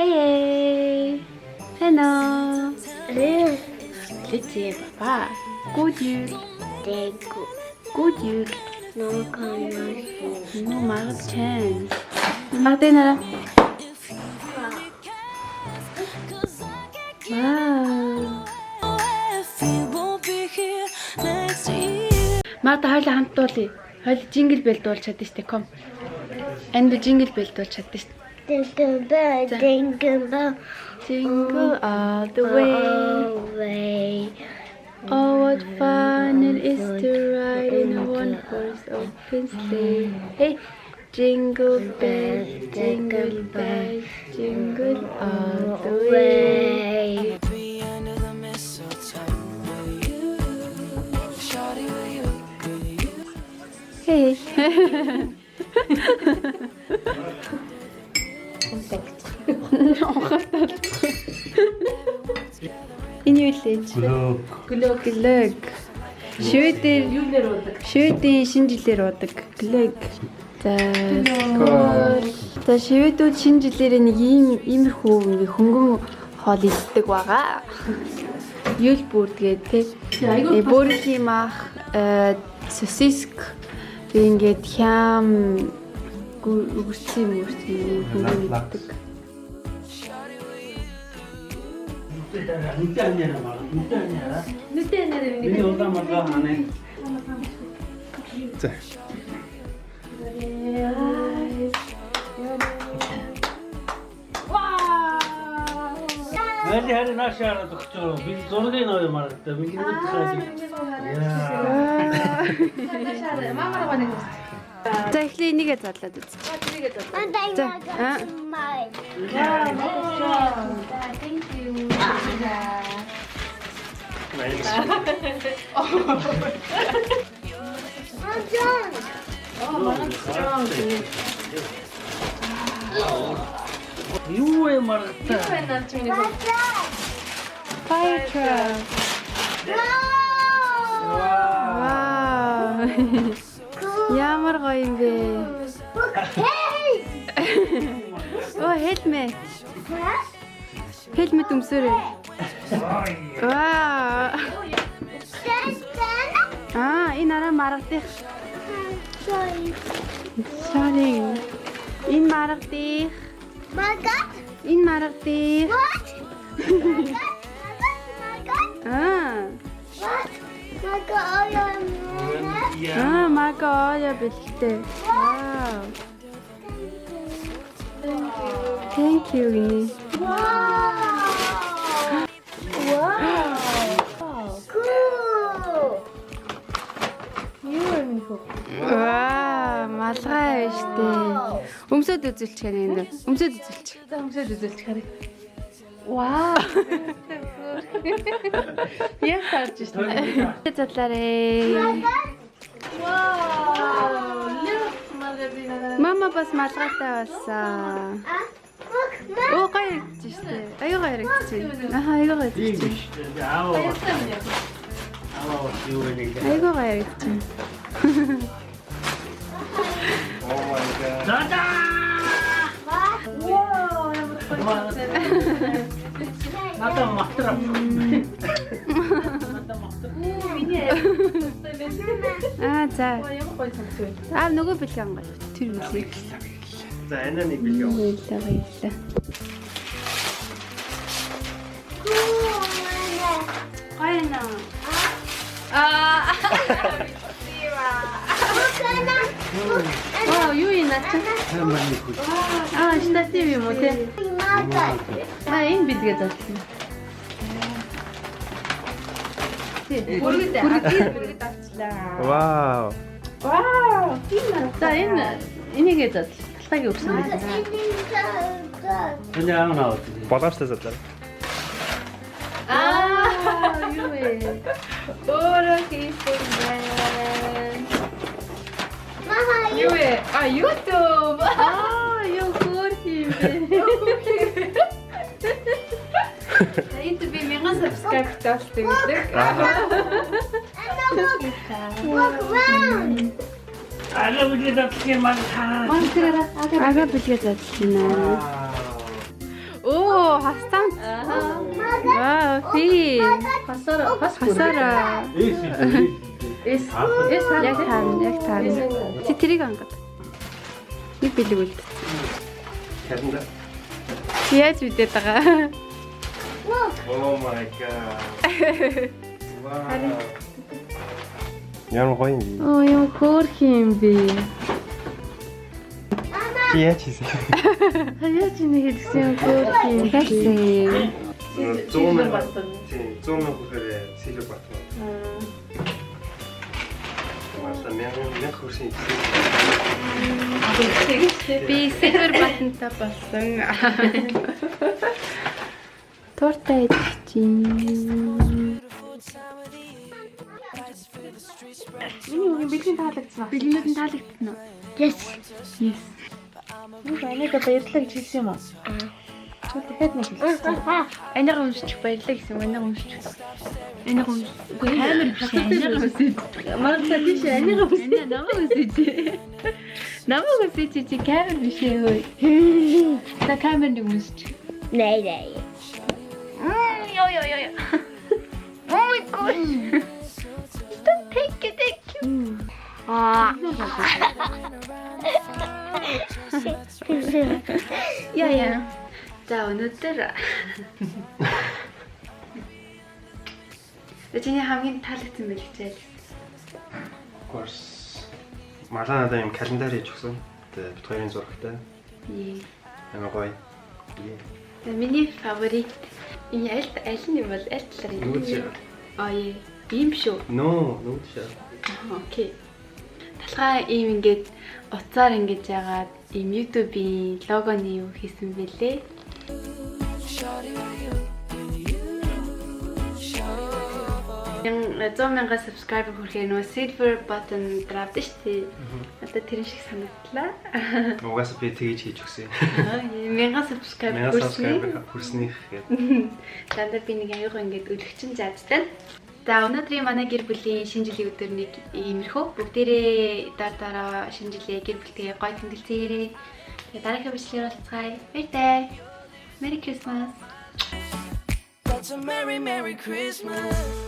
Hey! Hello! Lütse papa. God jul. God jul. No chance. Martina. Wow. Марта хоёлаа хамт дуулъя. Хоёул jingle bell дуулж чаддаа штэ. Ком. Энд jingle bell дуулж чаддаа штэ. Jingle bell, Jingle all the way. Oh, what fun it is to ride in a one-horse open sleigh. Hey, jingle bells, jingle bells, jingle all the way. Hey. Энэ юу лээ? Глög. Шведийн шинэ жилээр удаг глög. За шведүүд шинэ жилээр нэг иймэрхүү ингээ хөнгөн хоол иддэг байгаа. Юл бүрдгээд тий. Бүрхимах сосиск ингээд хям гүрцэн хөнгөн иддэг. 자. Nerede her aşağıda doktor? Biz zorlayın o yamarda. Biz gidip çıkardık. За эхлээ энийгээ задлаад үз. Юу yamarda? Fire truck. Вау. Ямар гоё юм бэ? Оо, helmet. Helmet өмсөөрэй. Вау. Энэ арай маргадих. Sorry. Энэ маргадих. Энэ маргадих. Мага бэлтээ. Wow. Thank you. Ваа, малгай штэ. Өмсөд үзүүлчих энэ. Өмсөд үзүүлчих харъя. Вау. Яг харж штэ. Задлаарэ. Мама бас малгайтай болсон. Оо гоё штэ. Аюу гоё хэрэгцээ. Аюу гоё хэрэгцээ. Аюу гоё хэрэгцээ. Dada! Надо махтра. За. Нөгөө бэлгэн гоё. Тэр үлээ. За, энэ нэг бэлгэн. Баярлалаа. Гайна. Юу юм наач? Штатив юм уу те? Энэ бэлгээ заасан. Бүргэд Вау. За энийгээ зад. Талтайг өгсөн байх. Энэ яа наа. Болгоомжтой задлаа. Юу вэ? Өөрөө хийсэн байна. Юу вэ? YouTube. Юу хөөрхий юм бэ? YouTube мянган subscribe таалдаг үлээ. Ага бүлгээ задлын маань. Ага бүлгээ задлаа. Оо, хастан. Вау, фи. Хасара. Яг тань. Чи тэрийг ангад. Нэг бэлэг үлдсэн. Календер. Яаж үдээд байгаа? Oh my god. Wow. Ямар гоё юм бэ? Оо, юм хөөрх юм бэ. Чи яаж хийсэн? Хаяач нэг хэлсэн юм хөөрх юм. Тэгсэн. 100 мянга. Тийм, 100 мянга хүсээрээ сэлбэр батна. Мартаа мянга хүрсэн юм. Би сэлбэр батантай болсон. Тортай чинь. Миний бэлгийн таалагдсан. Бэлгнүүд нь таалагдсан уу? Yes. Анайга баярлалаа гэж хэлсэн юм уу? Хэд нэг хэлсэн. Анайга уншчих баярлалаа гэсэн. Анайга уншчих. Анайга унш. Үгүй камер биш. Анайга уншиж. Маргатай тийш анайга уншиж. Намайг уншиж. Намайг уншиж чи камер биш ээ. Та камер нэг уншчих. Nej. Yo. Oh my god. Thank you. Ja. За өнөөдөр Эцний хамгийн таалагдсан байх чийл. Course. Малаа надаа юм календар хийж өгсөн. Тэгээд бит хоёрын зурагтай. Ямар гоё. Миний фаворит энэ аль нь бол аль талаар юм? Ийм шүү. Нүүд шээ. Окей. Талхаа ийм ингээд уцаар ингэж яагаад ийм YouTube-ийн логоны юу хийсэн бэлээ. 100,000 subscriber хүрэхээр нөө silver button дравд штий. Одоо тэр шиг санагдлаа. Угаасаа би тэгэж хийж өгсөн. 1000 subscriber хүрснийх гээд. Дандаа би нэг аюугаа ингэж өлөгчин заажтай. За өнөөдрийн манай гэр бүлийн шинэ жилийн өдөр нэг иймэрхүү. Бүгдээрээ дараа шинэ жилийн гэр бүлтэйгээ гоё тэмдэглэцээрээ. Тэгээ дараагийн бичлэгээр уулзцгаая. Баяртай. Merry Christmas. That's a Merry Christmas.